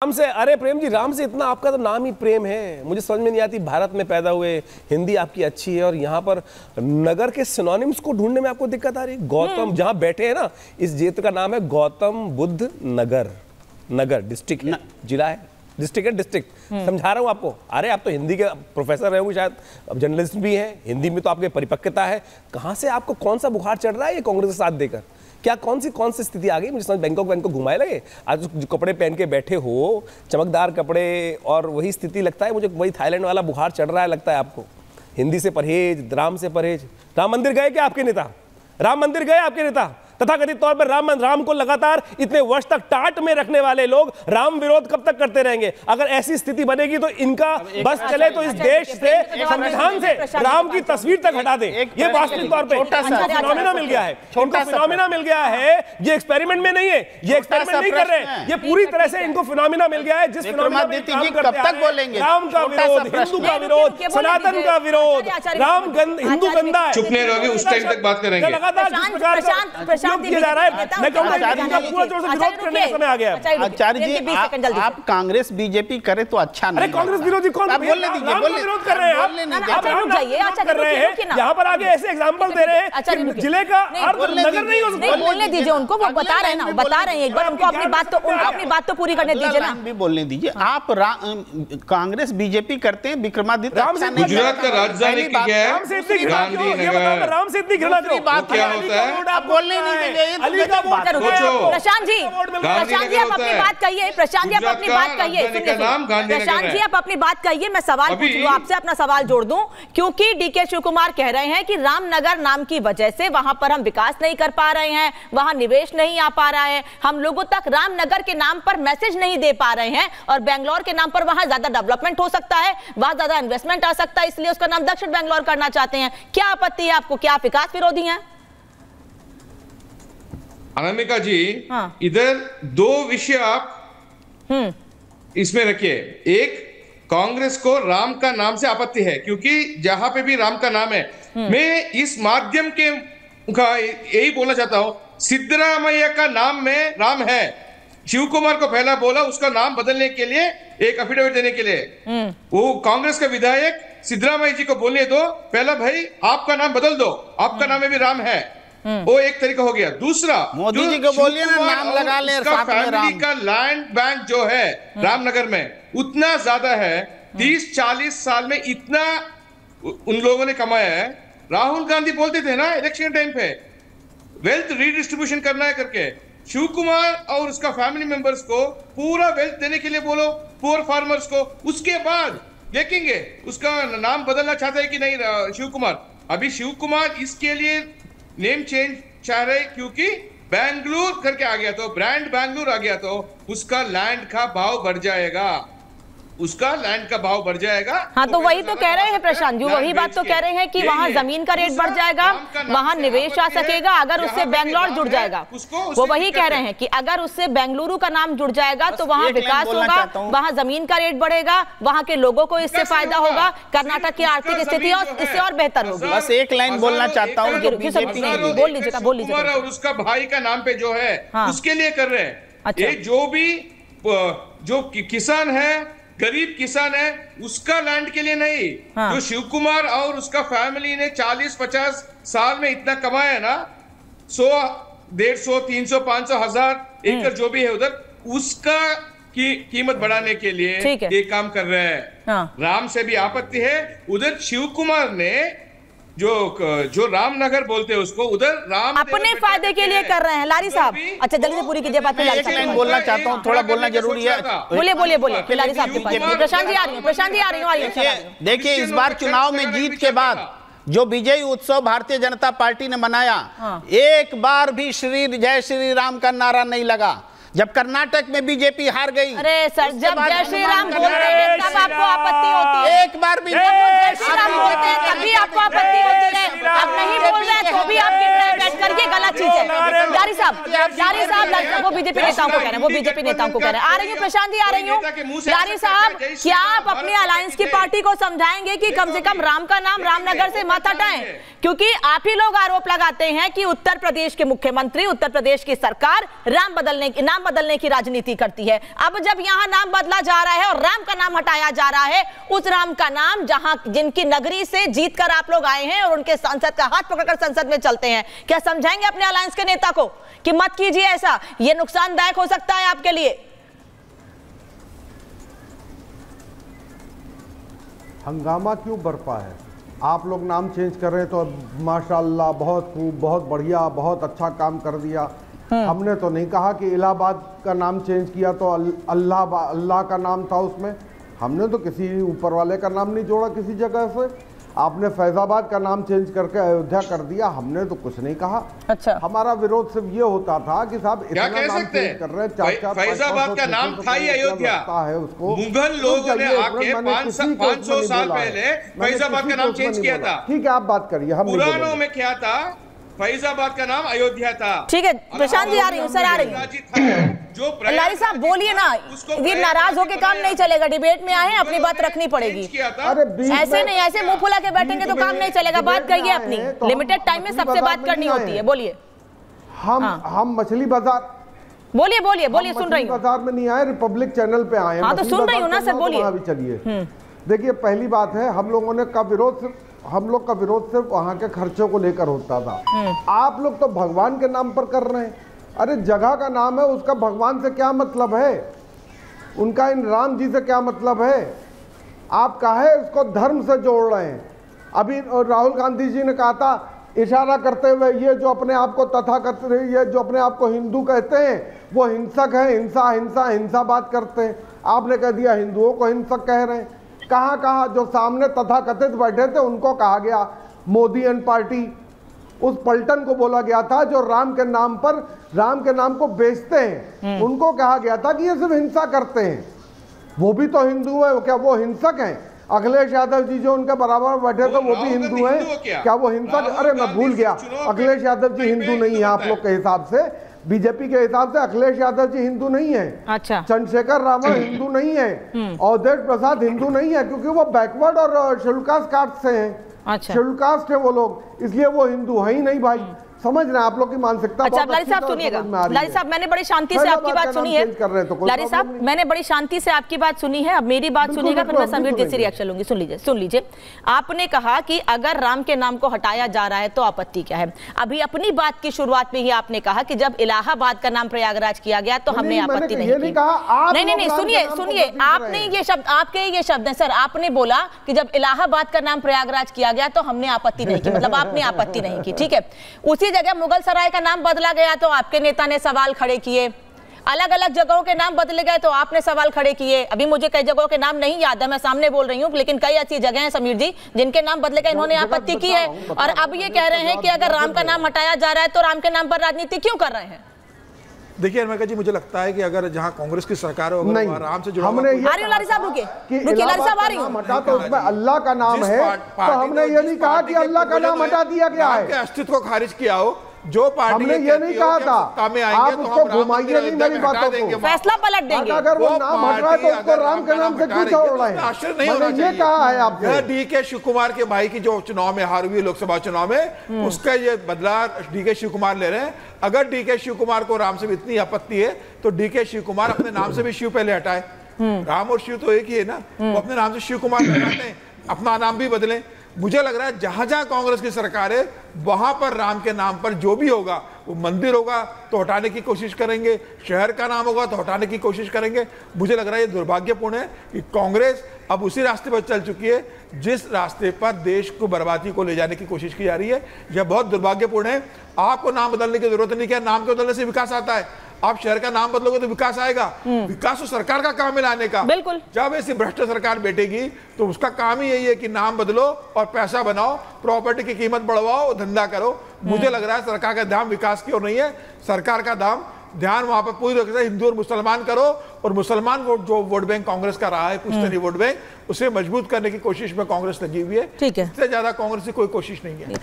राम से, अरे प्रेम जी, राम से इतना आपका तो नाम ही प्रेम है, मुझे समझ में नहीं आती। भारत में पैदा हुए, हिंदी आपकी अच्छी है और यहाँ पर नगर के सिनोनिम्स को ढूंढने में आपको दिक्कत आ रही। गौतम जहाँ बैठे हैं ना, इस क्षेत्र का नाम है गौतम बुद्ध नगर। नगर डिस्ट्रिक्ट है, जिला है, डिस्ट्रिक्ट है, डिस्ट्रिक्ट। समझा रहा हूँ आपको। अरे आप तो हिंदी के प्रोफेसर रहे हो शायद, अब जर्नलिस्ट भी हैं, हिंदी में तो आपकी परिपक्वता है। कहाँ से आपको कौन सा बुखार चढ़ रहा है ये कांग्रेस के साथ देकर? क्या कौन सी स्थिति आ गई? मुझे समझ बैंकॉक घुमाए लगे। आज जो कपड़े पहन के बैठे हो, चमकदार कपड़े, और वही स्थिति लगता है मुझे, वही थाईलैंड वाला बुखार चढ़ रहा है लगता है आपको। हिंदी से परहेज, राम से परहेज। राम मंदिर गए क्या आपके नेता? राम मंदिर गए आपके नेता? तथाकथित तौर पर राम को लगातार इतने वर्ष तक टाट में रखने वाले लोग राम विरोध कब तक करते रहेंगे? अगर ऐसी स्थिति बनेगी तो इनका बस चले तो इस देश से, संविधान से राम की तस्वीर तक हटा दे। ये वास्तविक तौर पे फिनोमेना मिल गया है, इनको फिनोमेना मिल गया है। ये एक्सपेरिमेंट में नहीं है, ये एक्सपेरिमेंट नहीं कर रहे हैं, ये पूरी तरह से इनको फिनोमेना मिल गया है। जिस फिनोमेना में काम करते हैं, राम का विरोध, हिंदू का विरोध, सनातन का विरोध, राम हिंदू गंदा है। चुप नहीं रहोगे, उस टाइम तक बात करेंगे। लगातार जिस प्रकार का किया जा रहा है, मैं कहूंगा इनका पूरा जोर से विरोध करने का समय आ गया है। आचार्य जी, आप कांग्रेस बीजेपी करे तो अच्छा नहीं। अरे कांग्रेस विरोधी कौन? आप बोलने दीजिए, बोलने विरोध कर रहे हैं आप कर रहे हैं, यहाँ पर आगे ऐसे एग्जांपल दे रहे हैं जिले का अर्ध नगर नहीं हो सकता। बोलने दीजिए उनको, वो बता रहे हैं ना, बता रहे हैं। एक बार उनको अपनी बात तो पूरी करने दीजिए ना। भी बोलने दीजिए। आप कांग्रेस बीजेपी करते हैं, विक्रमादित्य गुजरात का राजधानी क्या है? राम से इतनी घृणा क्यों? बात क्या होता है? आप बोलने नहीं देंगे। प्रशांत जी, आप अपनी बात कहिए। प्रशांत जी, आप अपनी बात कहिए। प्रशांत जी, आप अपनी बात कहिए। मैं सवाल पूछ लूं आपसे, अपना सवाल जोड़ दूं, क्योंकि डीके शिव कुमार कह रहे हैं कि रामनगर नाम की वजह से वहां पर हम विकास नहीं कर पा रहे हैं, वहां निवेश नहीं आ पा रहा है, हम लोगों तक रामनगर के नाम पर मैसेज नहीं दे पा रहे हैं, और बेंगलोर के नाम पर वहां ज्यादा डेवलपमेंट हो सकता है, वहां ज्यादा इन्वेस्टमेंट आ सकता है, इसलिए उसका नाम दक्षिण बेंगलोर करना चाहते हैं। क्या आपत्ति है आपको? क्या आप विकास विरोधी हैं? अनामिका जी, इधर दो विषय आप इसमें रखिए। एक, कांग्रेस को राम का नाम से आपत्ति है, क्योंकि जहां पे भी राम का नाम है, मैं इस माध्यम के यही बोलना चाहता हूं, सिद्धरामैया का नाम में राम है। शिव कुमार को पहला बोला उसका नाम बदलने के लिए, एक एफिडेविट देने के लिए। वो कांग्रेस के विधायक सिद्धरामैया जी को बोलने दो, पहला भाई आपका नाम बदल दो, आपका नाम में भी राम है। वो एक तरीका हो गया। दूसरा, मोदी जी को बोलिए ना, नाम लगा ले साथ में राम। का लैंड बैंक जो है रामनगर में उतना ज्यादा है, 30-40 साल में इतना उन लोगों ने कमाया है। राहुल गांधी बोलते थे ना इलेक्शन टाइम पे, वेल्थ रीडिस्ट्रीब्यूशन करना है करके। शिव कुमार और उसका फैमिली मेंबर्स को पूरा वेल्थ देने के लिए बोलो, पुअर फार्मर्स को। उसके बाद देखेंगे उसका नाम बदलना चाहता है कि नहीं शिव कुमार। अभी शिव कुमार इसके लिए नेम चेंज चाह रहे, क्योंकि बैंगलोर करके आ गया तो, ब्रांड बैंगलोर आ गया तो उसका लैंड का भाव बढ़ जाएगा, उसका लैंड का भाव बढ़ जाएगा। हाँ, तो वही तो कह रहे हैं प्रशांत जी, वही बात तो कह रहे हैं कि वहाँ जमीन का रेट बढ़ जाएगा, वहाँ निवेश आ सकेगा अगर उससे बेंगलोर जुड़ जाएगा। वो वही कह रहे हैं कि अगर उससे बेंगलुरु का नाम जुड़ जाएगा तो वहाँ विकास होगा, वहाँ जमीन का रेट बढ़ेगा, वहाँ के लोगों को इससे फायदा होगा, कर्नाटक की आर्थिक स्थिति और इससे और बेहतर होगी। बस एक लाइन बोलना चाहता हूँ, बोल लीजिएगा, बोल लीजिए। और उसका भाई का नाम पे जो है उसके लिए कर रहे हैं। ये जो किसान है, गरीब किसान है, उसका लैंड के लिए नहीं। जो शिव कुमार और उसका फैमिली ने 40-50 साल में इतना कमाया है ना, 100, 150, 300, 500, 1000 एकड़ जो भी है उधर, उसका कीमत बढ़ाने के लिए ये काम कर रहे हैं। राम से भी आपत्ति है। उधर शिव कुमार ने जो रामनगर बोलते हैं उसको, उधर राम अपने फायदे के लिए कर रहे हैं। लारी साहब, अच्छा जल्दी से पूरी कीजिए बात। बोलना चाहता हूँ, थोड़ा बोलना जरूरी है। बोलिए लारी साहब के पास। प्रशांत जी आ रही हूँ। देखिए, इस बार चुनाव में जीत के बाद जो विजय उत्सव भारतीय जनता पार्टी ने मनाया, एक बार भी जय श्री राम का नारा नहीं लगा। जब कर्नाटक में बीजेपी हार गई, अरे सर, जब जय श्री राम बोलते हैं तब आपको आपत्ति होती है। एक बार भी जय श्री राम बोलते हैं तभी आपको आपत्ति होती है। अब नहीं बोल रहे हैं तो भी आप बैठ करके गलत चीज है। लारी साहब वो बीजेपी नेताओं को कह रहे हैं, वो बीजेपी नेताओं को कह रहे हैं। आ रही हूँ प्रशांत जी, आ रही हूँ। लारी साहब, क्या आप अपनी अलायंस की पार्टी को समझाएंगे कि कम से कम राम का नाम रामनगर से मत हटाएं? क्योंकि आप ही लोग आरोप लगाते हैं कि उत्तर प्रदेश के मुख्यमंत्री, उत्तर प्रदेश की सरकार नाम बदलने की राजनीति करती है। अब जब यहाँ नाम बदला जा रहा है और राम का नाम हटाया जा रहा है, उस राम का नाम जहां जिनकी नगरी से जीतकर आप लोग आए हैं और उनके सांसद का हाथ पकड़कर संसद में चलते हैं, क्या समझाएंगे अपने अलायंस के नेता को कि मत कीजिए ऐसा, ये नुकसानदायक हो सकता है आपके लिए? हंगामा क्यों बरपा है? आप लोग नाम चेंज कर रहे हैं तो माशाल्लाह, बहुत खूब, बहुत बढ़िया, बहुत अच्छा काम कर दिया। हमने तो नहीं कहा कि इलाहाबाद का नाम चेंज किया तो अल्लाह का नाम था उसमें। हमने तो किसी ऊपर वाले का नाम नहीं जोड़ा किसी जगह से। आपने फैजाबाद का नाम चेंज करके अयोध्या कर दिया, हमने तो कुछ नहीं कहा। अच्छा, हमारा विरोध सिर्फ ये होता था कि साहब क्या कह सकते हैं, फैजाबाद का नाम था ही अयोध्या है, उसको मुगल लोगों ने आके 500 साल पहले फैजाबाद का नाम चेंज किया था। ठीक है, आप बात करिए। हम पुरानों में क्या था, फैजाबाद का नाम अयोध्या था। ठीक है, प्रशांत जी आ रही हूँ, सर आ रही हूँ। जो लारी साहब बोलिए ना, ये नाराज होके काम नहीं चलेगा, डिबेट में आए अपनी बात रखनी पड़ेगी। ऐसे नहीं, ऐसे मुंह फुला के बैठेंगे तो काम नहीं चलेगा। बात करिए अपनी, लिमिटेड टाइम में सबसे बात करनी होती है। बोलिए। हम मछली बाजार, बोलिए बोलिए बोलिए, सुन रही हूँ। बाजार में नहीं आए, रिपब्लिक चैनल पे आए। हाँ तो सुन रही हूँ ना सर, बोलिए। चलिए देखिए, पहली बात है, हम लोग का विरोध सिर्फ वहां के खर्चों को लेकर होता था। आप लोग तो भगवान के नाम पर कर रहे हैं। अरे जगह का नाम है, उसका भगवान से क्या मतलब है? उनका इन राम जी से क्या मतलब है? आप काहे उसको धर्म से जोड़ रहे हैं? अभी राहुल गांधी जी ने कहा था, इशारा करते हुए, ये जो अपने आप को तथाकथित, ये जो अपने आप को हिंदू कहते हैं वो हिंसक है, हिंसा हिंसा हिंसा बात करते हैं। आपने कह दिया हिंदुओं को हिंसक कह रहे हैं। कहाँ जो सामने तथाकथित बैठे थे उनको कहा गया मोदी एंड पार्टी। उस पलटन को बोला गया था जो राम के नाम पर, राम के नाम को बेचते हैं, उनको कहा गया था कि ये सिर्फ हिंसा करते हैं। वो भी तो हिंदू है, क्या वो हिंसक हैं? अखिलेश यादव जी जो उनके बराबर बैठे थे वो भी हिंदू हैं, क्या वो हिंसक? अरे मैं भूल गया, अखिलेश यादव जी हिंदू नहीं है आप लोग के हिसाब से, बीजेपी के हिसाब से अखिलेश यादव जी हिंदू नहीं है। अच्छा, चंद्रशेखर रावण हिंदू नहीं है, अवधेश प्रसाद हिंदू नहीं है, क्योंकि वो बैकवर्ड और शेड्यूल कास्ट कास्ट से हैं। अच्छा, शेड्यूल कास्ट है वो लोग, इसलिए वो हिंदू है ही नहीं भाई। समझ रहे हैं आप लोग की मानसिकता। अच्छा लारी साहब सुनिएगा, लारी साहब मैंने बड़ी शांति से आपकी बात सुनी है। लारी साहब मैंने बड़ी शांति से आपकी बात सुनी है, अब मेरी बात सुनिएगा, फिर मैं समीर जी से रिएक्शन लूंगी। सुन लीजिए। आपने कहा कि अगर राम के नाम को हटाया जा रहा है तो आपत्ति क्या है? अभी अपनी बात की शुरुआत में ही आपने कहा कि जब इलाहाबाद का नाम प्रयागराज किया गया तो हमने आपत्ति नहीं की। नहीं, सुनिए, आपने ये शब्द, आपके ये शब्द है सर, आपने बोला कि जब इलाहाबाद का नाम प्रयागराज किया गया तो हमने आपत्ति नहीं की, मतलब आपने आपत्ति नहीं की। ठीक है, उसी जगह मुगल सराय का नाम बदला गया तो आपके नेता ने सवाल खड़े किए, अलग अलग जगहों के नाम बदले गए तो आपने सवाल खड़े किए। अभी मुझे कई जगहों के नाम नहीं याद है, मैं सामने बोल रही हूँ, लेकिन कई ऐसी जगह हैं समीर जी जिनके नाम बदले गए, इन्होंने आपत्ति की है। और अब ये कह रहे हैं कि अगर राम का नाम हटाया जा रहा है तो राम के नाम पर राजनीति क्यों कर रहे हैं? देखिए अनमिका जी, मुझे लगता है कि अगर जहां कांग्रेस की सरकार हो, अगर आराम से जुड़ा, हमने लारी साहब रुकिए, लारी साहब आ रही हूं, हटा तो उसमें अल्लाह का नाम है, तो हमने ये नहीं कहा कि अल्लाह का नाम हटा दिया गया है, अस्तित्व को खारिज किया हो। जो पार्टी हमने ये नहीं कहा था, आप उसको घुमाइए नहीं मेरी बातों को, फैसला पलट देंगे। अगर वो नाम हट रहा है तो उसको राम के नाम से क्यों जोड़ रहे हैं? मैंने ये कहा है आपको। डीके शिव कुमार के भाई की जो चुनाव में हार हुई लोकसभा चुनाव में, उसका ये बदला डीके शिव कुमार ले रहे हैं। अगर डीके शिव कुमार को राम से इतनी आपत्ति है तो डीके शिव कुमार अपने नाम से भी शिव पहले हटाए। राम और शिव तो एक ही है ना, वो अपने नाम से शिव कुमार हटाते हैं, अपना नाम भी बदलें। मुझे लग रहा है जहां जहां कांग्रेस की सरकार है वहां पर राम के नाम पर जो भी होगा, वो मंदिर होगा तो हटाने की कोशिश करेंगे, शहर का नाम होगा तो हटाने की कोशिश करेंगे। मुझे लग रहा है ये दुर्भाग्यपूर्ण है कि कांग्रेस अब उसी रास्ते पर चल चुकी है जिस रास्ते पर देश को बर्बादी को ले जाने की कोशिश की जा रही है। यह बहुत दुर्भाग्यपूर्ण है। आपको नाम बदलने की जरूरत नहीं, क्या नाम के बदलने से विकास आता है? आप शहर का नाम बदलोगे तो विकास आएगा? विकास तो सरकार का काम है लाने का। बिल्कुल, जब ऐसी भ्रष्ट सरकार बैठेगी तो उसका काम ही यही है कि नाम बदलो और पैसा बनाओ, प्रॉपर्टी की कीमत बढ़वाओ, धंधा करो। मुझे लग रहा है सरकार का ध्यान विकास की ओर नहीं है, सरकार का ध्यान वहां पर पूरी तरह से हिंदू और मुसलमान करो, और मुसलमान वोट जो वोट बैंक कांग्रेस का रहा है, पुश्तैनी वोट बैंक, उसे मजबूत करने की कोशिश में कांग्रेस लगी हुई है। ठीक है, इससे ज्यादा कांग्रेस की कोई कोशिश नहीं है।